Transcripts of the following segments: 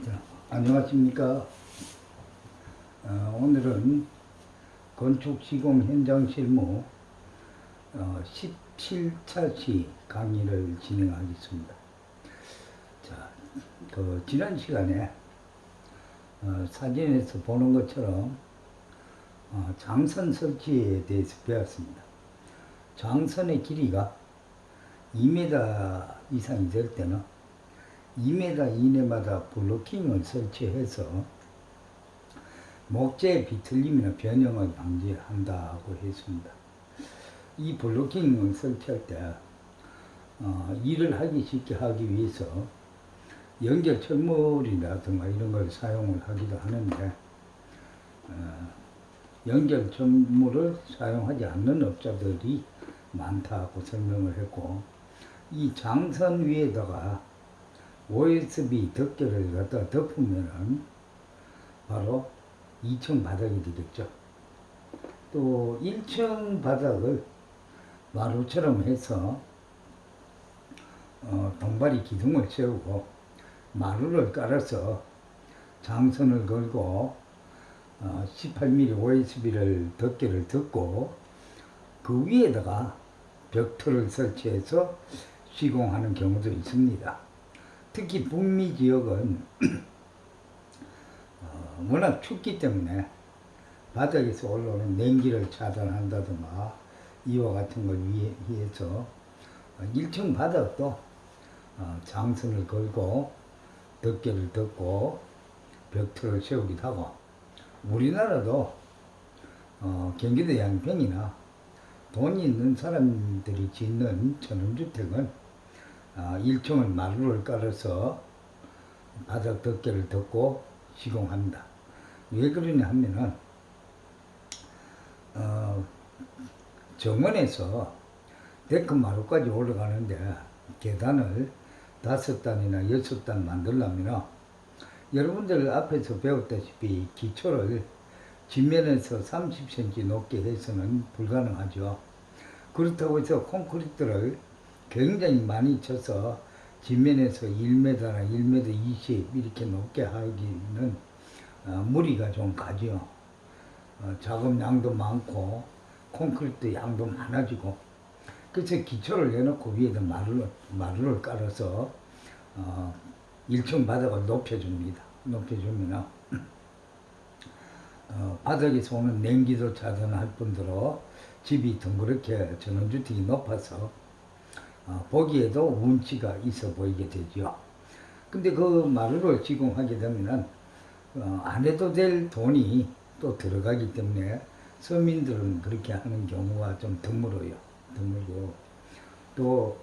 자, 안녕하십니까. 오늘은 건축 시공 현장 실무 17차 시 강의를 진행하겠습니다. 자, 지난 시간에 사진에서 보는 것처럼 장선 설치에 대해서 배웠습니다. 장선의 길이가 2m 이상이 될 때는 2m 이내마다 블로킹을 설치해서 목재의 비틀림이나 변형을 방지한다고 했습니다. 이 블로킹을 설치할 때 일을 하기 쉽게 하기 위해서 연결 철물이라든가 이런 걸 사용을 하기도 하는데 연결 철물을 사용하지 않는 업자들이 많다고 설명을 했고, 이 장선 위에다가 OSB 덮개를 갖다 덮으면은 바로 2층 바닥이 되겠죠. 또 1층 바닥을 마루처럼 해서 동바리 기둥을 세우고 마루를 깔아서 장선을 걸고 18mm OSB를 덮개를 덮고 그 위에다가 벽틀을 설치해서 시공하는 경우도 있습니다. 특히 북미 지역은 워낙 춥기 때문에 바닥에서 올라오는 냉기를 차단한다든가 이와 같은 걸 위해서 1층 바닥도 장선을 걸고 덮개를 덮고 벽틀을 세우기도 하고, 우리나라도 경기도 양평이나 돈 있는 사람들이 짓는 전원주택은 1층은 마루를 깔아서 바닥 덮개를 덮고 시공합니다. 왜 그러냐 하면은 정원에서 데크 마루까지 올라가는데 계단을 5단이나 6단 만들려면 여러분들 앞에서 배웠다시피 기초를 지면에서 30cm 높게 해서는 불가능하죠. 그렇다고 해서 콘크리트를 굉장히 많이 쳐서 지면에서 1m나 1m 20 이렇게 높게 하기는 무리가 좀 가죠. 작업량도 많고 콘크리트 양도 많아지고, 그래서 기초를 내놓고 위에다 마루를 깔아서 1층 바닥을 높여줍니다. 높여주면 바닥에서 오는 냉기도 차단할 뿐더러 집이 덩그렇게 전원주택이 높아서 보기에도 운치가 있어 보이게 되죠. 근데 그 마루를 시공하게 되면은 안 해도 될 돈이 또 들어가기 때문에 서민들은 그렇게 하는 경우가 좀 드물어요. 드물고, 또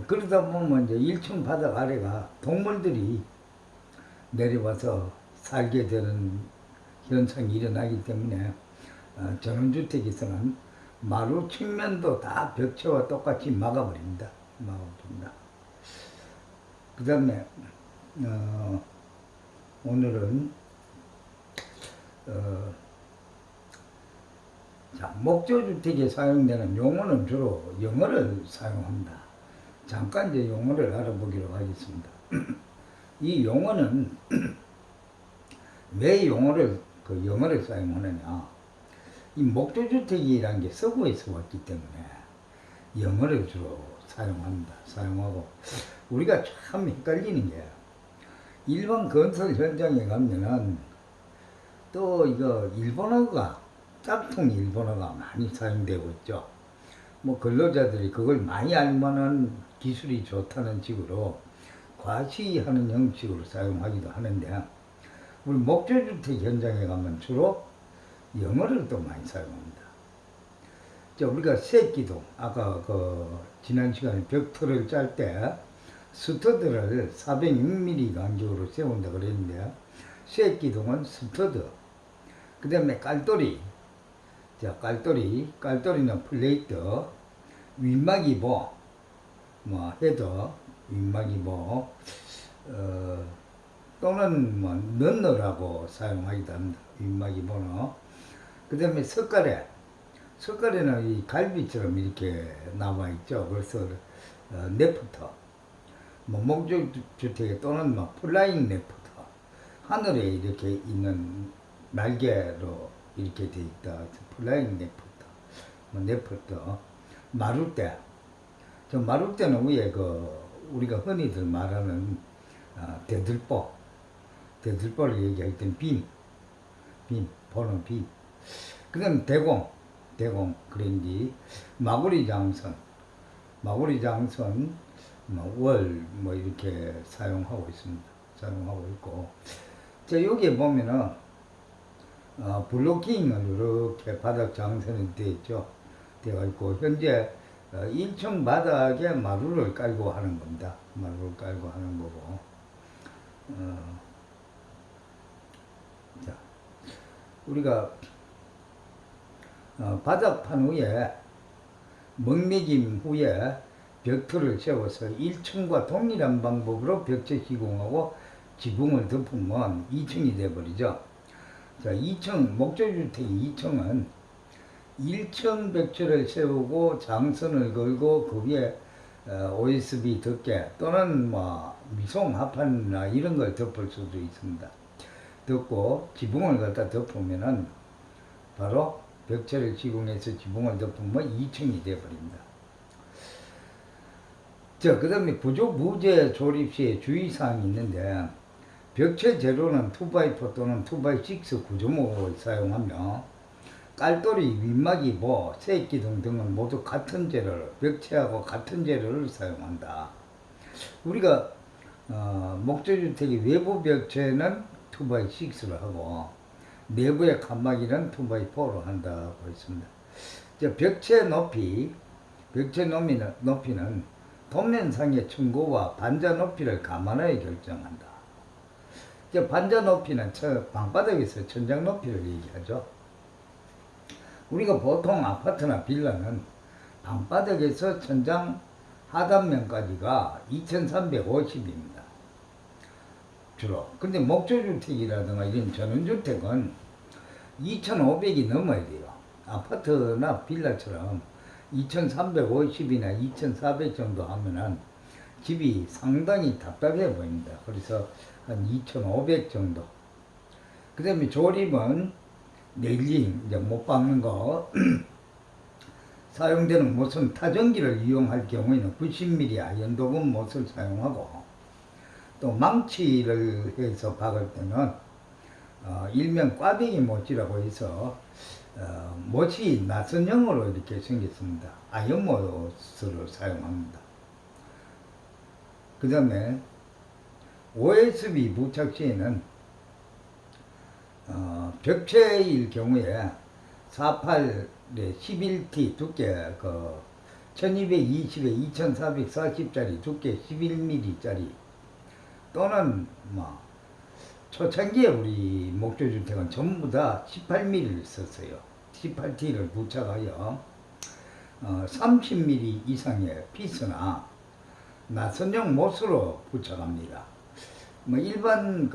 그러다 보면 이제 1층 바닥 아래가 동물들이 내려와서 살게 되는 현상이 일어나기 때문에 전원주택에서는 마루 측면도 다 벽체와 똑같이 막아버립니다. 그 다음에 오늘은 목조주택에 사용되는 용어는 주로 영어를 사용합니다. 잠깐 이제 용어를 알아보기로 하겠습니다. 이 용어는 왜 영어를 사용하느냐? 이 목조주택이라는 게 서구에서 왔기 때문에 영어를 주로 사용합니다. 사용하고, 우리가 참 헷갈리는 게 일반 건설 현장에 가면은 또 이거 일본어가, 짝퉁 일본어가 많이 사용되고 있죠. 뭐 근로자들이 그걸 많이 알면은 기술이 좋다는 식으로 과시하는 형식으로 사용하기도 하는데, 우리 목조주택 현장에 가면 주로 영어를 또 많이 사용합니다. 우리가 새기둥, 아까 지난 시간에 벽틀을 짤 때 스터드를 406mm 간격으로 세운다 그랬는데, 새기둥은 스터드, 그 다음에 깔돌이, 깔돌이는 플레이트, 윗막이보, 헤더, 윗막이보, 또는 넌너라고 사용하기도 합니다. 윗막이보는. 그 다음에 석가래는 이 갈비처럼 이렇게 나와 있죠. 그래서 네프터. 뭐 목조주택 또는 뭐 플라잉 레포터, 하늘에 이렇게 있는 날개로 이렇게 돼 있다. 플라잉 레포터, 뭐 레포터, 마룻대. 저 마룻대는 위에 그 우리가 흔히들 말하는 대들보를 얘기할 땐 보는 빔. 그다음 대공 그런지 마구리 장선, 뭐 이렇게 사용하고 있습니다. 사용하고 있고, 자 여기에 보면은 블로킹을 이렇게 바닥 장선이 되어 있죠. 되어 있고, 현재 1층 바닥에 마루를 깔고 하는 겁니다. 마루를 깔고 하는 거고, 자 우리가 바닥판 위에 먹매김 후에 벽틀을 세워서 1층과 동일한 방법으로 벽체 시공하고 지붕을 덮으면 2층이 되어버리죠. 자, 2층, 목조주택 2층은 1층 벽체를 세우고 장선을 걸고 그 위에 OSB 덮개 또는 뭐 미송 합판이나 이런 걸 덮을 수도 있습니다. 덮고 지붕을 갖다 덮으면은 바로 벽체를 시공해서 지붕을 덮으면 2층이 되어버립니다. 자, 그 다음에 부재 조립 시에 주의사항이 있는데, 벽체 재료는 2x4 또는 2x6 구조목을 사용하며 깔돌이, 윗막이보, 세기둥 등은 모두 같은 재료를, 벽체하고 같은 재료를 사용한다. 우리가 목조주택의 외부 벽체는 2x6로 하고 내부의 칸막이는 2x4로 한다고 했습니다. 벽체 높이는 도면상의 층고와 반자 높이를 감안하여 결정한다. 반자 높이는 방바닥에서 천장 높이를 얘기하죠. 우리가 보통 아파트나 빌라는 방바닥에서 천장 하단면까지가 2350입니다. 주로. 근데 목조주택이라든가 이런 전원주택은 2500이 넘어야 돼요. 아파트나 빌라처럼 2350이나 2400 정도 하면은 집이 상당히 답답해 보입니다. 그래서 한 2500 정도. 그 다음에 조립은 네일링, 이제 못 박는 거, 사용되는 못은 타전기를 이용할 경우에는 90mm 아연도금 못을 사용하고, 또 망치를 해서 박을 때는 일명 꽈배기 못이라고 해서 못이 나선형으로 이렇게 생겼습니다. 아연 못을 사용합니다. 그 다음에 OSB 부착 시에는 벽체일 경우에 48에 11T 두께 1220에 2440짜리 두께 11mm짜리 또는 뭐 초창기에 우리 목조주택은 전부 다 18mm를 썼어요. 18T를 부착하여 30mm 이상의 피스나 나선형 못으로 부착합니다. 뭐 일반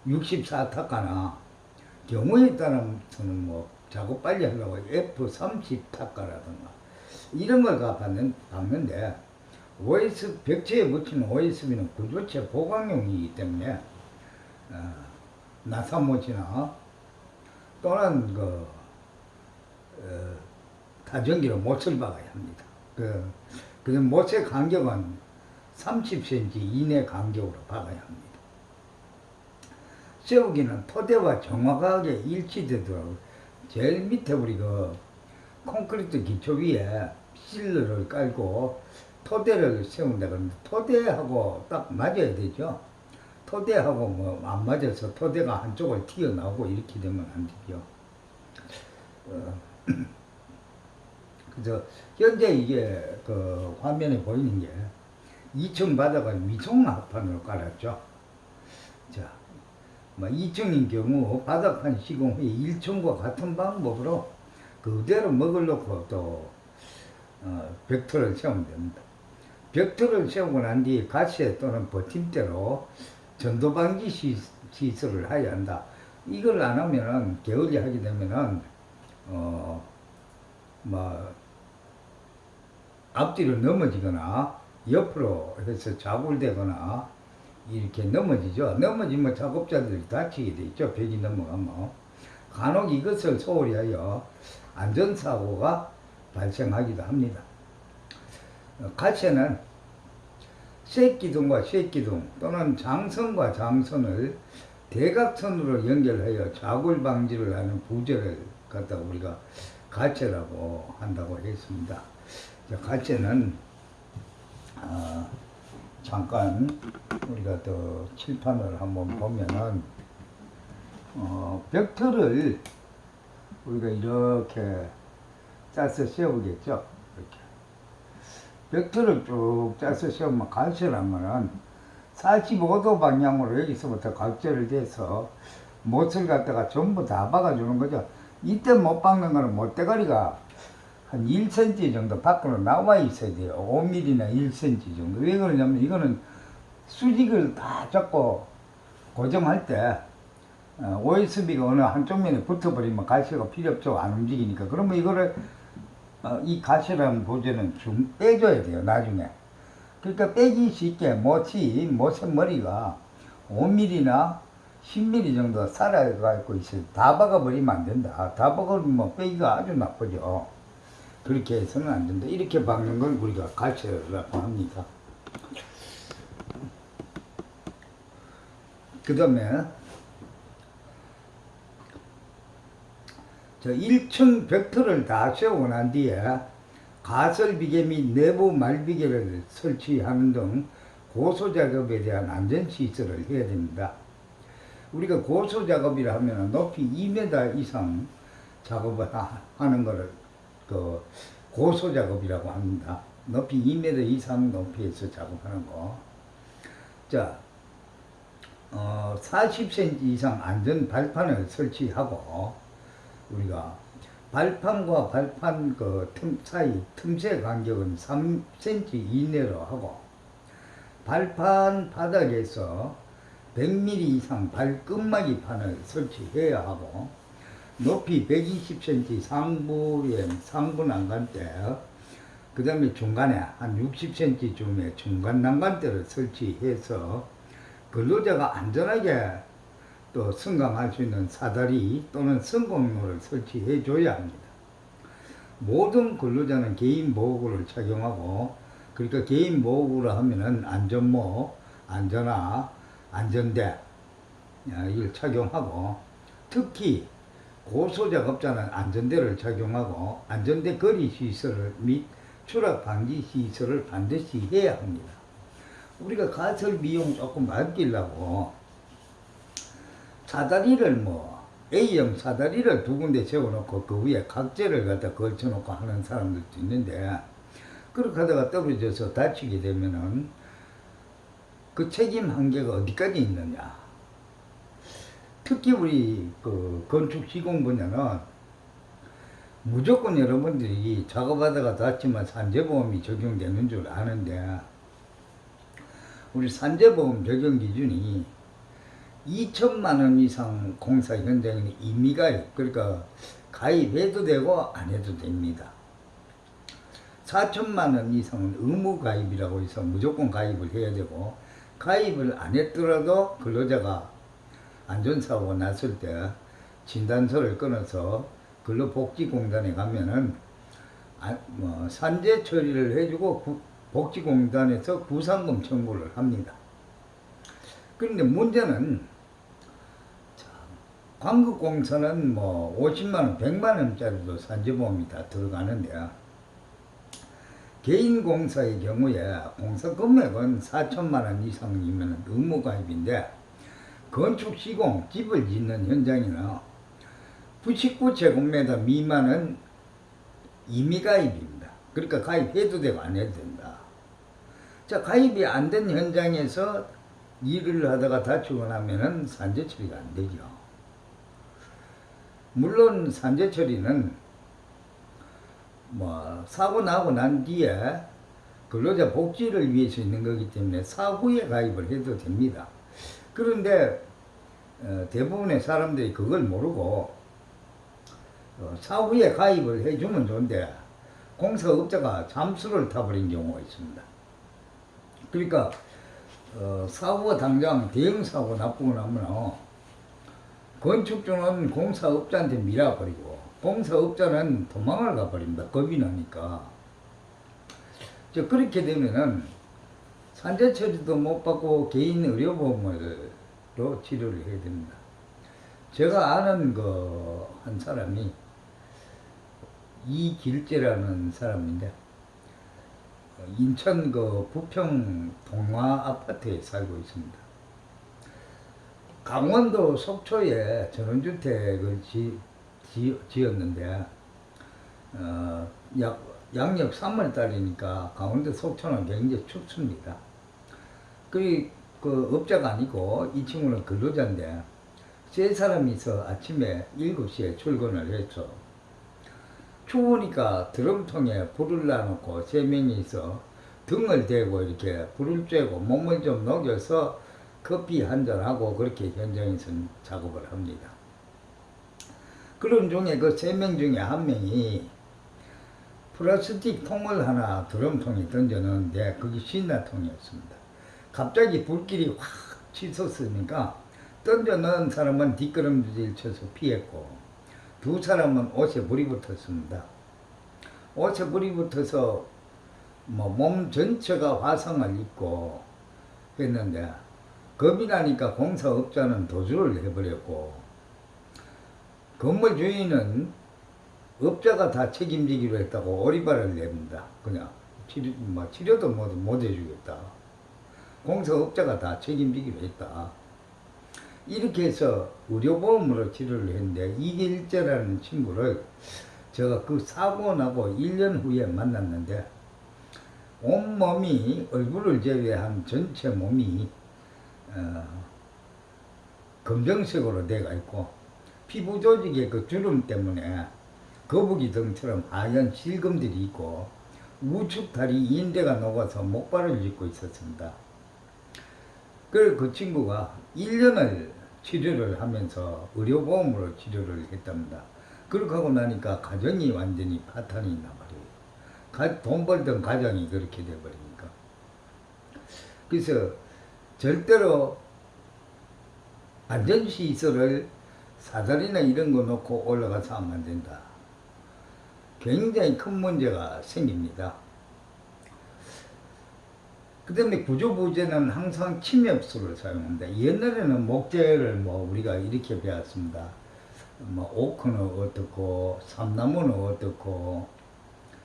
64타카나 경우에 따라서는 뭐 작업 빨리 하려고 F30타카라든가 이런 걸 박는데, 벽체에 붙이는 OSB는 구조체 보강용이기 때문에 나사못이나 또는 다전기로 못을 박아야 합니다. 그 못의 간격은 30cm 이내 간격으로 박아야 합니다. 세우기는 토대와 정확하게 일치되도록 제일 밑에 우리 콘크리트 기초 위에 실러를 깔고 토대를 세운다 그러는데, 토대하고 딱 맞아야 되죠. 토대하고 뭐 안 맞아서 토대가 한쪽을 튀어나오고 이렇게 되면 안 되죠. 그래서 현재 이게 화면에 보이는 게 2층 바닥을 미송 합판으로 깔았죠. 자, 2층인 경우 바닥판 시공 후에 1층과 같은 방법으로 그대로 먹을 놓고 또 벽틀을 세우면 됩니다. 벽틀을 세우고 난 뒤에 가시에 또는 버팀대로 전도방지 시설을 해야 한다. 이걸 안 하면은 게을리 하게 되면은 앞뒤로 넘어지거나 옆으로 해서 자굴되거나 이렇게 넘어지죠. 넘어지면 작업자들이 다치게 돼 있죠. 벽이 넘어가면. 간혹 이것을 소홀히 하여 안전사고가 발생하기도 합니다. 가채는 쇠기둥과 쇠기둥 또는 장선과 장선을 대각선으로 연결하여 자굴 방지를 하는 부재를 갖다 우리가 가채라고 한다고 했습니다. 가채는 잠깐 우리가 또 칠판을 한번 보면은 벽틀을 우리가 이렇게 짜서 세우겠죠. 이렇게 벽틀을 쭉 짜서 세우면 가채라면은 45도 방향으로 여기서부터 각재를 대서 못을 갖다가 전부 다 박아주는 거죠. 이때 못 박는 거는 못대가리가 한 1cm 정도 밖으로 나와 있어야 돼요. 5mm나 1cm 정도. 왜 그러냐면 이거는 수직을 다 잡고 고정할 때 OSB가 어느 한쪽 면에 붙어버리면 가시가 필요 없죠. 안 움직이니까. 그러면 이거를 이 가시라는 부재는 좀 빼줘야 돼요. 나중에. 그러니까 빼기 쉽게 못의 머리가 5mm나 10mm 정도 살아가고 있어요. 다 박아버리면 안 된다. 다 박아버리면 빼기가 아주 나쁘죠. 그렇게 해서는 안 된다. 이렇게 박는 걸 우리가 가채라고 합니다. 그 다음에 저 1층 벽틀을 다 세우고 난 뒤에 가설비계 및 내부 말비계를 설치하는 등 고소작업에 대한 안전시설을 해야 됩니다. 우리가 고소작업이라 하면 높이 2m 이상 작업을 하는 것을 그 고소작업이라고 합니다. 높이 2m 이상 높이에서 작업하는 거. 자, 40cm 이상 안전 발판을 설치하고 우리가 발판과 발판 그 사이 틈새 간격은 3cm 이내로 하고 발판 바닥에서 100mm 이상 발끝마기 판을 설치해야 하고 높이 120cm 상부 난간대 그 다음에 중간에 한 60cm 쯤에 중간 난간대를 설치해서 근로자가 안전하게 또 승강할 수 있는 사다리 또는 승공로를 설치해 줘야 합니다. 모든 근로자는 개인 보호구를 착용하고 그러니까 개인 보호구를 하면은 안전모, 안전화, 안전대 이걸 착용하고 특히 고소작업자는 안전대를 착용하고 안전대 거리 시설 및 추락 방지 시설을 반드시 해야 합니다. 우리가 가설 비용 조금 아끼려고 사다리를 A형 사다리를 두 군데 세워놓고 그 위에 각재를 갖다 걸쳐놓고 하는 사람들도 있는데 그렇게 하다가 떨어져서 다치게 되면은 그 책임 한계가 어디까지 있느냐. 특히 우리 그 건축 시공 분야는 무조건 여러분들이 작업하다가 다치면 산재보험이 적용되는 줄 아는데 우리 산재보험 적용 기준이 2천만 원 이상 공사 현장에는 임의가입, 그러니까 가입해도 되고 안 해도 됩니다. 4천만 원 이상은 의무가입이라고 해서 무조건 가입을 해야 되고 가입을 안 했더라도 근로자가 안전사고가 났을 때 진단서를 끊어서 근로복지공단에 가면은 산재 처리를 해주고 복지공단에서 구상금 청구를 합니다. 그런데 문제는 광급공사는 50만원, 100만원짜리도 산재보험이 다 들어가는데 개인공사의 경우에 공사 금액은 4천만원 이상이면 의무가입인데 건축 시공, 집을 짓는 현장에는 99제곱미터 미만은 임의가입입니다. 그러니까 가입해도 되고 안 해도 된다. 자, 가입이 안 된 현장에서 일을 하다가 다치고 나면은 산재 처리가 안 되죠. 물론 산재 처리는 사고 나고 난 뒤에 근로자 복지를 위해서 있는 거기 때문에 사후에 가입을 해도 됩니다. 그런데 대부분의 사람들이 그걸 모르고 사후에 가입을 해주면 좋은데 공사업자가 잠수를 타버린 경우가 있습니다. 그러니까 사고가 당장 대형 사고 나쁘고 나면 건축주는 공사업자한테 밀어버리고 공사업자는 도망을 가버립니다. 겁이 나니까. 그렇게 되면은 산재 처리도 못 받고 개인 의료보험으로 치료를 해야 됩니다. 제가 아는 한 사람이 이길재라는 사람인데 인천 부평 동화 아파트에 살고 있습니다. 강원도 속초에 전원주택을 지었는데 양력 3월달이니까 강원도 속초는 굉장히 춥습니다. 그 업자가 아니고 이 친구는 근로자인데 세 사람이서 아침에 7시에 출근을 했죠. 추우니까 드럼통에 불을 놔놓고 세 명이서 등을 대고 이렇게 불을 쬐고 몸을 좀 녹여서 커피 한잔하고 그렇게 현장에서 작업을 합니다. 그런 중에 그 세 명 중에 한 명이 플라스틱 통을 하나 드럼통에 던져놓은데 그게 신나통이었습니다. 갑자기 불길이 확 치솟으니까 던져놓은 사람은 뒷걸음질 쳐서 피했고 두 사람은 옷에 불이 붙었습니다. 옷에 불이 붙어서 몸 전체가 화상을 입고 했는데 겁이 나니까 공사업자는 도주를 해버렸고 건물 주인은 업자가 다 책임지기로 했다고 오리발을 냅니다. 그냥 치료도 못 해주겠다. 공사업자가 다 책임지기로 했다. 이렇게 해서 의료보험으로 치료를 했는데 이길재라는 친구를 제가 그 사고 나고 1년 후에 만났는데 온몸이 얼굴을 제외한 전체 몸이 검정색으로 돼가 있고 피부 조직의 그 주름 때문에 거북이 등처럼 하얀 실금들이 있고 우측 다리 인대가 녹아서 목발을 짚고 있었습니다. 그래서 그 친구가 1년을 치료를 하면서 의료보험으로 치료를 했답니다. 그렇게 하고 나니까 가정이 완전히 파탄이 나버려요. 돈 벌던 가정이 그렇게 돼버리니까. 그래서 절대로 안전시설을 사다리나 이런 거 놓고 올라가서 하면 안 된다. 굉장히 큰 문제가 생깁니다. 그 다음에 구조부재는 항상 침엽수를 사용합니다. 옛날에는 목재를 우리가 이렇게 배웠습니다. 오크는 어떻고, 삼나무는 어떻고,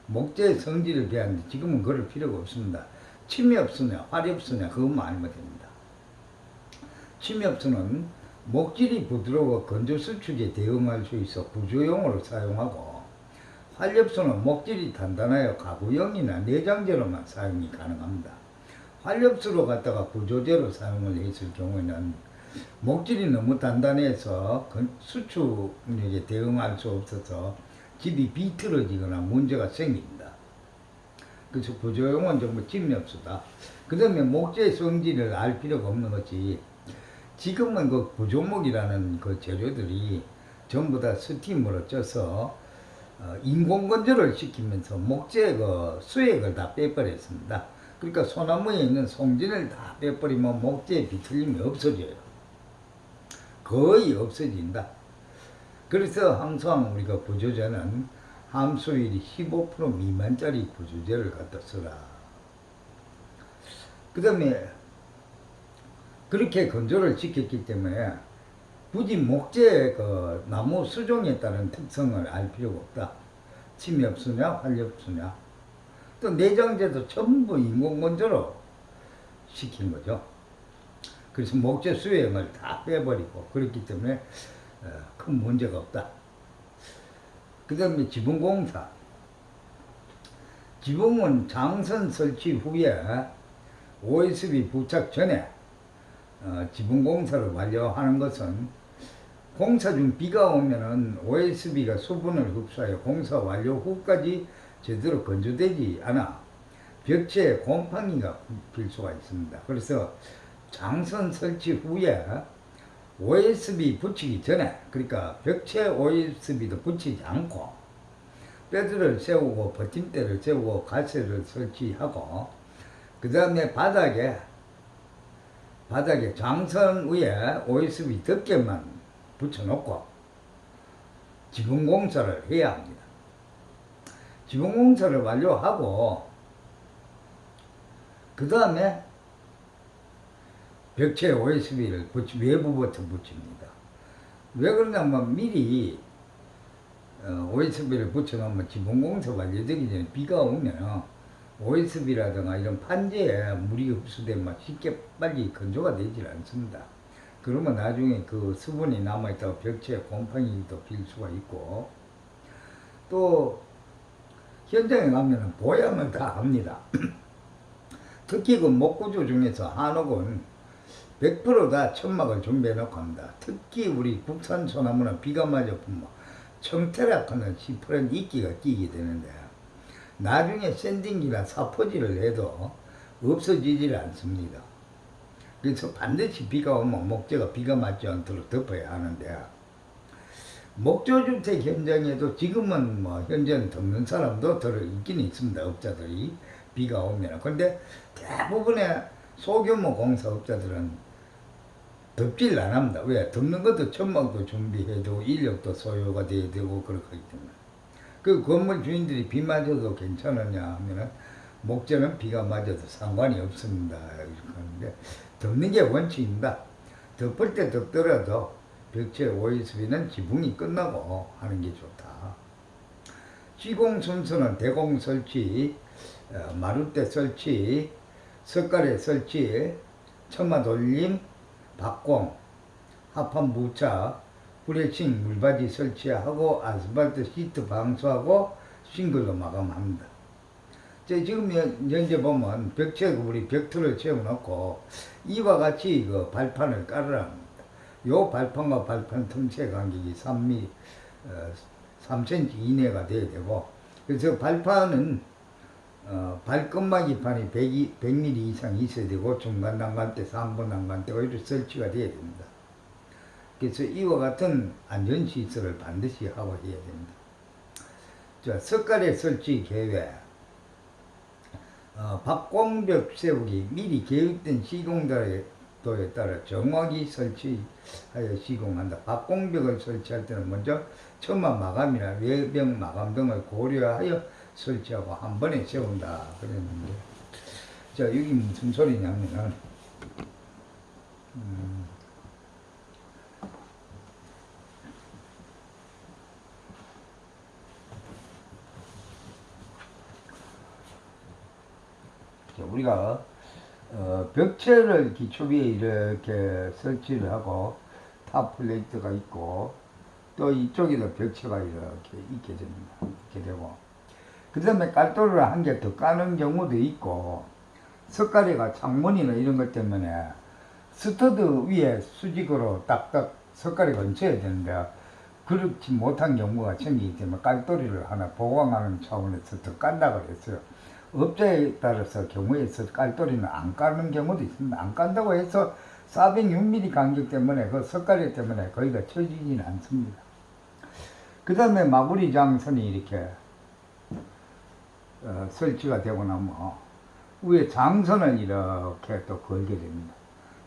목재의 성질을 배웠는데 지금은 그럴 필요가 없습니다. 침엽수냐, 화렵수냐, 그것만 알면 됩니다. 침엽수는 목질이 부드러워 건조 수축에 대응할 수 있어 구조용으로 사용하고, 활엽수는 목질이 단단하여 가구용이나 내장재로만 사용이 가능합니다. 활엽수로 갖다가 구조재로 사용을 했을 경우에는 목질이 너무 단단해서 수축력에 대응할 수 없어서 집이 비틀어지거나 문제가 생깁니다. 그래서 구조용은 전부 침엽수다. 그 다음에 목재의 성질을 알 필요가 없는 것이 지금은 그 구조목이라는 그 재료들이 전부 다 스팀으로 쪄서 인공건조를 시키면서 목재의 그 수액을 다 빼버렸습니다. 그러니까 소나무에 있는 송진을 다 빼버리면 목재의 비틀림이 없어져요. 거의 없어진다. 그래서 항상 우리가 구조재는 함수율이 15% 미만짜리 구조재를 갖다 써라. 그 다음에 그렇게 건조를 시켰기 때문에 굳이 목재의 그 나무 수종에 따른 특성을 알 필요가 없다. 침엽수냐 활엽수냐 또 내장재도 전부 인공건조로 시킨 거죠. 그래서 목재 수액을 다 빼버리고 그렇기 때문에 큰 문제가 없다. 그 다음에 지붕공사. 지붕은 장선 설치 후에 OSB 부착 전에 지붕공사를 완료하는 것은 공사 중 비가 오면은 OSB가 수분을 흡수하여 공사 완료 후까지 제대로 건조되지 않아 벽체에 곰팡이가 필수가 있습니다. 그래서 장선 설치 후에 OSB 붙이기 전에, 그러니까 벽체 OSB도 붙이지 않고 패드를 세우고 버팀대를 세우고 가스를 설치하고 그 다음에 바닥에 장선 위에 OSB 덮개만 붙여놓고 지붕공사를 해야 합니다. 지붕공사를 완료하고 그 다음에 벽체에 OSB를 외부부터 붙입니다. 왜 그러냐면 미리 OSB를 붙여놓으면 지붕공사 완료되기 전에 비가 오면 OSB라든가 이런 판재에 물이 흡수되면 쉽게 빨리 건조가 되질 않습니다. 그러면 나중에 그 수분이 남아있다가 벽체에 곰팡이도 필 수가 있고, 또 현장에 가면 보양을 다 합니다. 특히 그 목구조 중에서 한옥은 100% 천막을 준비해 놓고 합니다. 특히 우리 국산 소나무는 비가 맞아 보면 청태락하는 10% 이끼가 끼게 되는데, 나중에 샌딩기나 사포질을 해도 없어지질 않습니다. 그래서 반드시 비가 오면 목재가 비가 맞지 않도록 덮어야 하는데, 목조주택 현장에도 지금은 뭐 현재는 덮는 사람도 있긴 있습니다. 업자들이 비가 오면. 근데 대부분의 소규모 공사업자들은 덮질 안 합니다. 왜? 덮는 것도 천막도 준비해야 되고 인력도 소요가 돼야 되고 그렇기 때문에. 그 건물 주인들이 비 맞아도 괜찮으냐 하면은 목재는 비가 맞아도 상관이 없습니다. 이렇게 하는데, 덮는 게 원칙입니다. 덮을 때 덮더라도 벽체 OSB는 지붕이 끝나고 하는 게 좋다. 시공 순서는 대공 설치, 마룻대 설치, 석가래 설치, 천마 돌림, 박공, 합판 부착, 후레칭 물바지 설치하고 아스팔트 시트 방수하고 싱글로 마감합니다. 지금 현재 보면 벽체 우리 벽틀을 채워놓고 이와 같이 그 발판을 깔으라 합니다. 요 발판과 발판 틈새 간격이 3cm 이내가 돼야 되고, 그래서 발판은 발끝막이판이 100mm 이상 있어야 되고 중간 난간대, 3번 난간대가 이렇게 설치가 돼야 됩니다. 그래서 이와 같은 안전시설을 반드시 하고 해야 됩니다. 자, 석가래 설치 계획. 박공벽 세우기 미리 계획된 시공도에 따라 정확히 설치하여 시공한다. 박공벽을 설치할 때는 먼저 천막 마감이나 외벽 마감 등을 고려하여 설치하고 한 번에 세운다 그랬는데, 자, 여기 무슨 소리냐면은 우리가 벽체를 기초 위에 이렇게 설치를 하고 탑 플레이트가 있고 또 이쪽에도 벽체가 이렇게 있게 됩니다. 이렇게 되고, 그 다음에 깔돌을 한 개 더 까는 경우도 있고, 석가래가 창문이나 이런 것 때문에 스터드 위에 수직으로 딱딱 석가래가 얹혀야 되는데 그렇지 못한 경우가 생기기 때문에 깔돌이를 하나 보강하는 차원에서 더 깐다고 했어요. 업자에 따라서 경우에 서 깔돌이는 안 까는 경우도 있습니다. 안 깐다고 해서 406mm 간격 때문에 그 석가래 때문에 거기가 쳐지지는 않습니다. 그 다음에 마구리 장선이 이렇게 설치가 되고 나면 위에 장선을 이렇게 또 걸게 됩니다.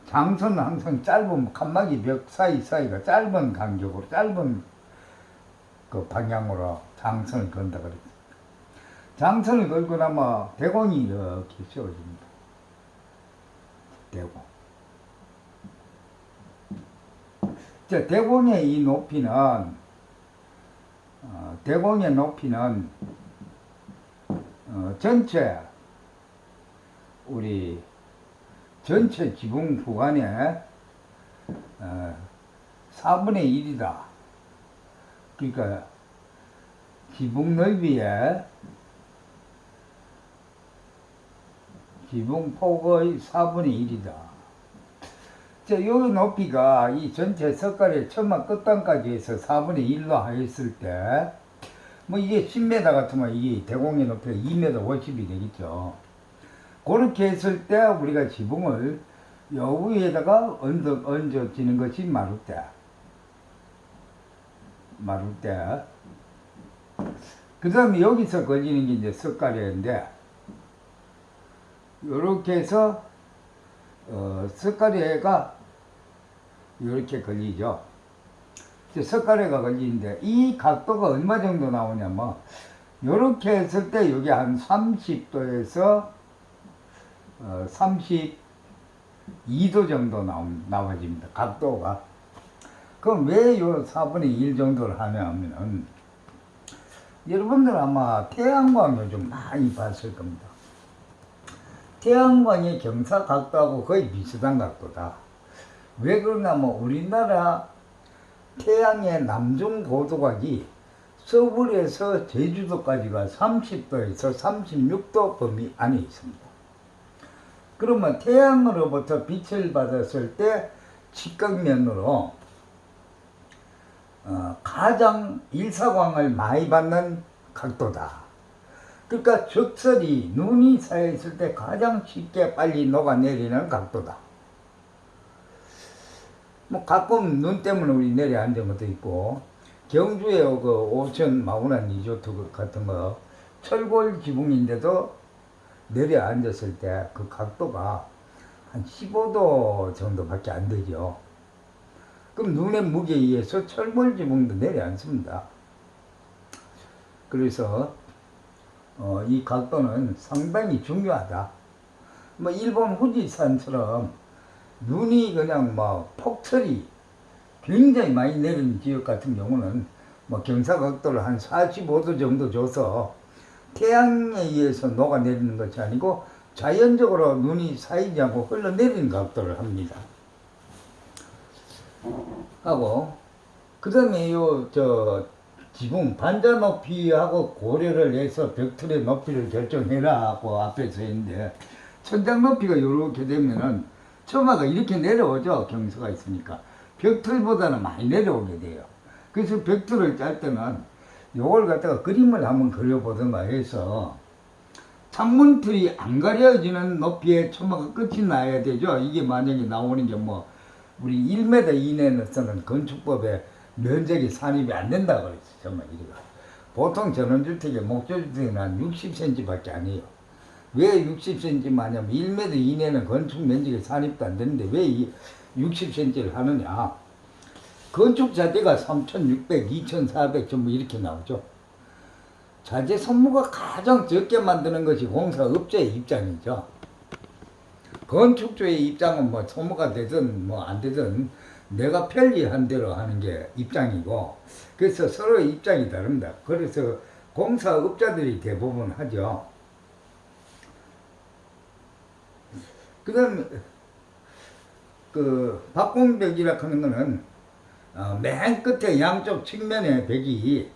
장선은 항상 짧은 칸막이 벽 사이가 짧은 간격으로 짧은 그 방향으로 장선을 건다 그랬습니다. 장선을 걸고 나면 대공이 이렇게 세워집니다. 대공. 자, 대공의 이 높이는 전체 우리 전체 지붕 구간의 4분의 1이다. 그러니까 지붕 넓이에 지붕 폭의 4분의 1이다. 자, 요 높이가 이 전체 석가래 천막 끝단까지 해서 4분의 1로 하였을 때, 뭐 이게 10m 같으면 이게 대공의 높이가 2m 50이 되겠죠. 그렇게 했을 때 우리가 지붕을 요 위에다가 얹어지는 것이 마룻대. 그 다음에 여기서 걸리는 게 이제 석가래인데, 요렇게 해서 석가래가 이렇게 걸리죠. 석가래가 걸리는데 이 각도가 얼마 정도 나오냐면 요렇게 했을 때 여기 한 30도에서 32도 정도 나와집니다. 각도가. 그럼 왜 요 4분의 1 정도를 하냐면은 여러분들 아마 태양광 요즘 많이 봤을 겁니다. 태양광의 경사 각도하고 거의 비슷한 각도다. 왜 그러냐면 우리나라 태양의 남중 고도각이 서울에서 제주도까지가 30도에서 36도 범위 안에 있습니다. 그러면 태양으로부터 빛을 받았을 때 직각면으로 가장 일사광을 많이 받는 각도다. 그러니까 적설이 눈이 쌓여있을 때 가장 쉽게 빨리 녹아내리는 각도다. 뭐 가끔 눈 때문에 우리 내려앉은 것도 있고 경주에 그 오천 마구난 리조트 같은 거 철골 지붕인데도 내려앉았을 때 그 각도가 한 15도 정도밖에 안 되죠. 그럼 눈의 무게에 의해서 철골 지붕도 내려앉습니다. 그래서 이 각도는 상당히 중요하다. 뭐 일본 후지산처럼 눈이 그냥 뭐 폭설이 굉장히 많이 내리는 지역 같은 경우는 뭐 경사각도를 한 45도 정도 줘서 태양에 의해서 녹아내리는 것이 아니고 자연적으로 눈이 쌓이지 않고 흘러내리는 각도를 합니다. 하고 그 다음에 지붕 반자 높이하고 고려를 해서 벽틀의 높이를 결정해라 하고 앞에 서 있는데 천장 높이가 이렇게 되면은 처마가 이렇게 내려오죠. 경사가 있으니까 벽틀보다는 많이 내려오게 돼요. 그래서 벽틀을 짤 때는 요걸 갖다가 그림을 한번 그려보든가 해서 창문틀이 안 가려지는 높이에 처마가 끝이 나야 되죠. 이게 만약에 나오는 게 뭐 우리 1m 이내에서는 건축법에 면적이 산입이 안 된다고 그랬어요. 정말 이래가. 보통 전원주택의 목조주택은 한 60cm 밖에 아니에요. 왜 60cm 마냐면 1m 이내는 건축 면적이 산입도 안 되는데 왜 60cm를 하느냐. 건축 자재가 3,600, 2,400 전부 이렇게 나오죠. 자재 소모가 가장 적게 만드는 것이 공사업자의 입장이죠. 건축주의 입장은 뭐 소모가 되든 뭐 안 되든 내가 편리한 대로 하는 게 입장이고, 그래서 서로의 입장이 다릅니다. 그래서 공사업자들이 대부분 하죠. 그 다음에 그 박공벽이라 하는 거는 맨 끝에 양쪽 측면에 벽이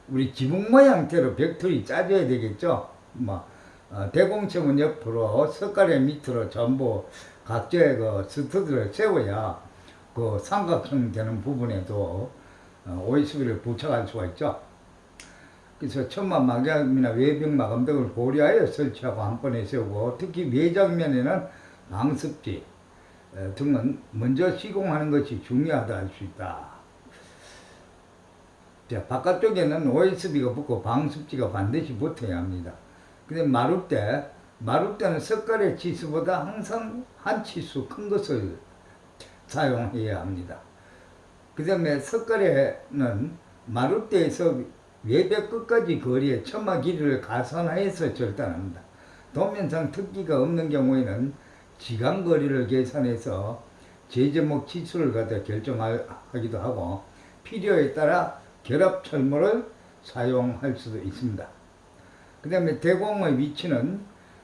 우리 지붕 모양대로 벽틀이 짜져야 되겠죠. 뭐 대공체문 옆으로 석가래 밑으로 전부 각재의 그 스터드를 세워야 그 삼각형 되는 부분에도 OSB를 부착할 수가 있죠. 그래서 천막 마감이나 외벽 마감 등을 고려하여 설치하고 한 번에 세우고, 특히 외장면에는 방습지 등은 먼저 시공하는 것이 중요하다 할 수 있다. 자, 바깥쪽에는 OSB가 붙고 방습지가 반드시 붙어야 합니다. 근데 마룻대는 석가래 치수보다 항상 한 치수 큰 것을 사용해야 합니다. 그 다음에 석가래는 마룻대에서 외벽 끝까지 거리에 천막 길이를 가산하여서 절단합니다. 도면상 특기가 없는 경우에는 지간 거리를 계산해서 제제목 치수를 갖다 결정하기도 하고, 필요에 따라 결합 철물을 사용할 수도 있습니다. 그 다음에 대공의 위치는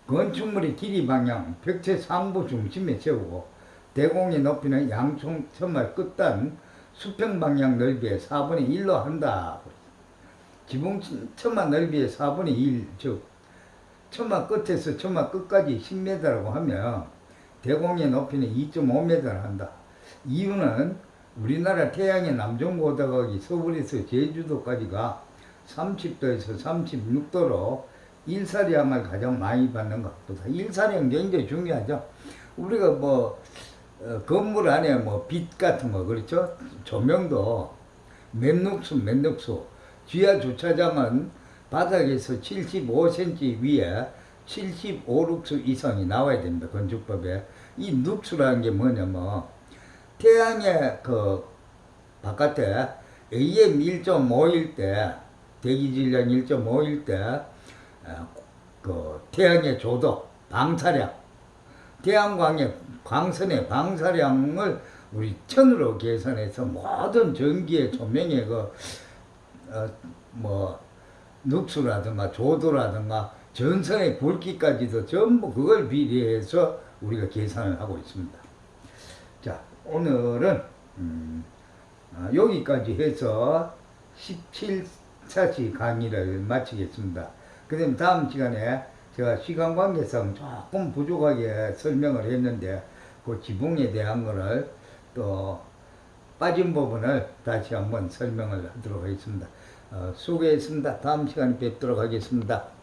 건축물의 길이 방향, 벽체 상부 중심에 세우고, 대공의 높이는 양쪽 천막 끝단 수평 방향 넓이의 4분의 1로 한다. 지붕 천막 넓이의 4분의 1, 즉 천막 끝에서 천막 끝까지 10m라고 하면 대공의 높이는 2.5m를 한다. 이유는 우리나라 태양의 남중고도각이 서울에서 제주도까지가 30도에서 36도로 일사량을 가장 많이 받는 각도다. 일사량 굉장히 중요하죠. 우리가 뭐 건물 안에 뭐 빛 같은 거, 그렇죠? 조명도 맨눈수 지하 주차장은 바닥에서 75cm 위에 75 룩수 이상이 나와야 됩니다. 건축법에. 이 룩수라는 게 뭐냐면 태양의 그 바깥에 AM 1.5일 때 대기질량 1.5일 때 그 태양의 조도 방사량 태양광의 광선의 방사량을 우리 천으로 계산해서 모든 전기의 조명의 뭐 눅수라든가 조도라든가 전선의 굵기까지도 전부 그걸 비례해서 우리가 계산을 하고 있습니다. 자, 오늘은 여기까지 해서 17차시 강의를 마치겠습니다. 그 다음 다음 시간에 제가 시간 관계상 조금 부족하게 설명을 했는데 그 지붕에 대한 거를 또 빠진 부분을 다시 한번 설명을 하도록 하겠습니다. 수고했습니다. 다음 시간에 뵙도록 하겠습니다.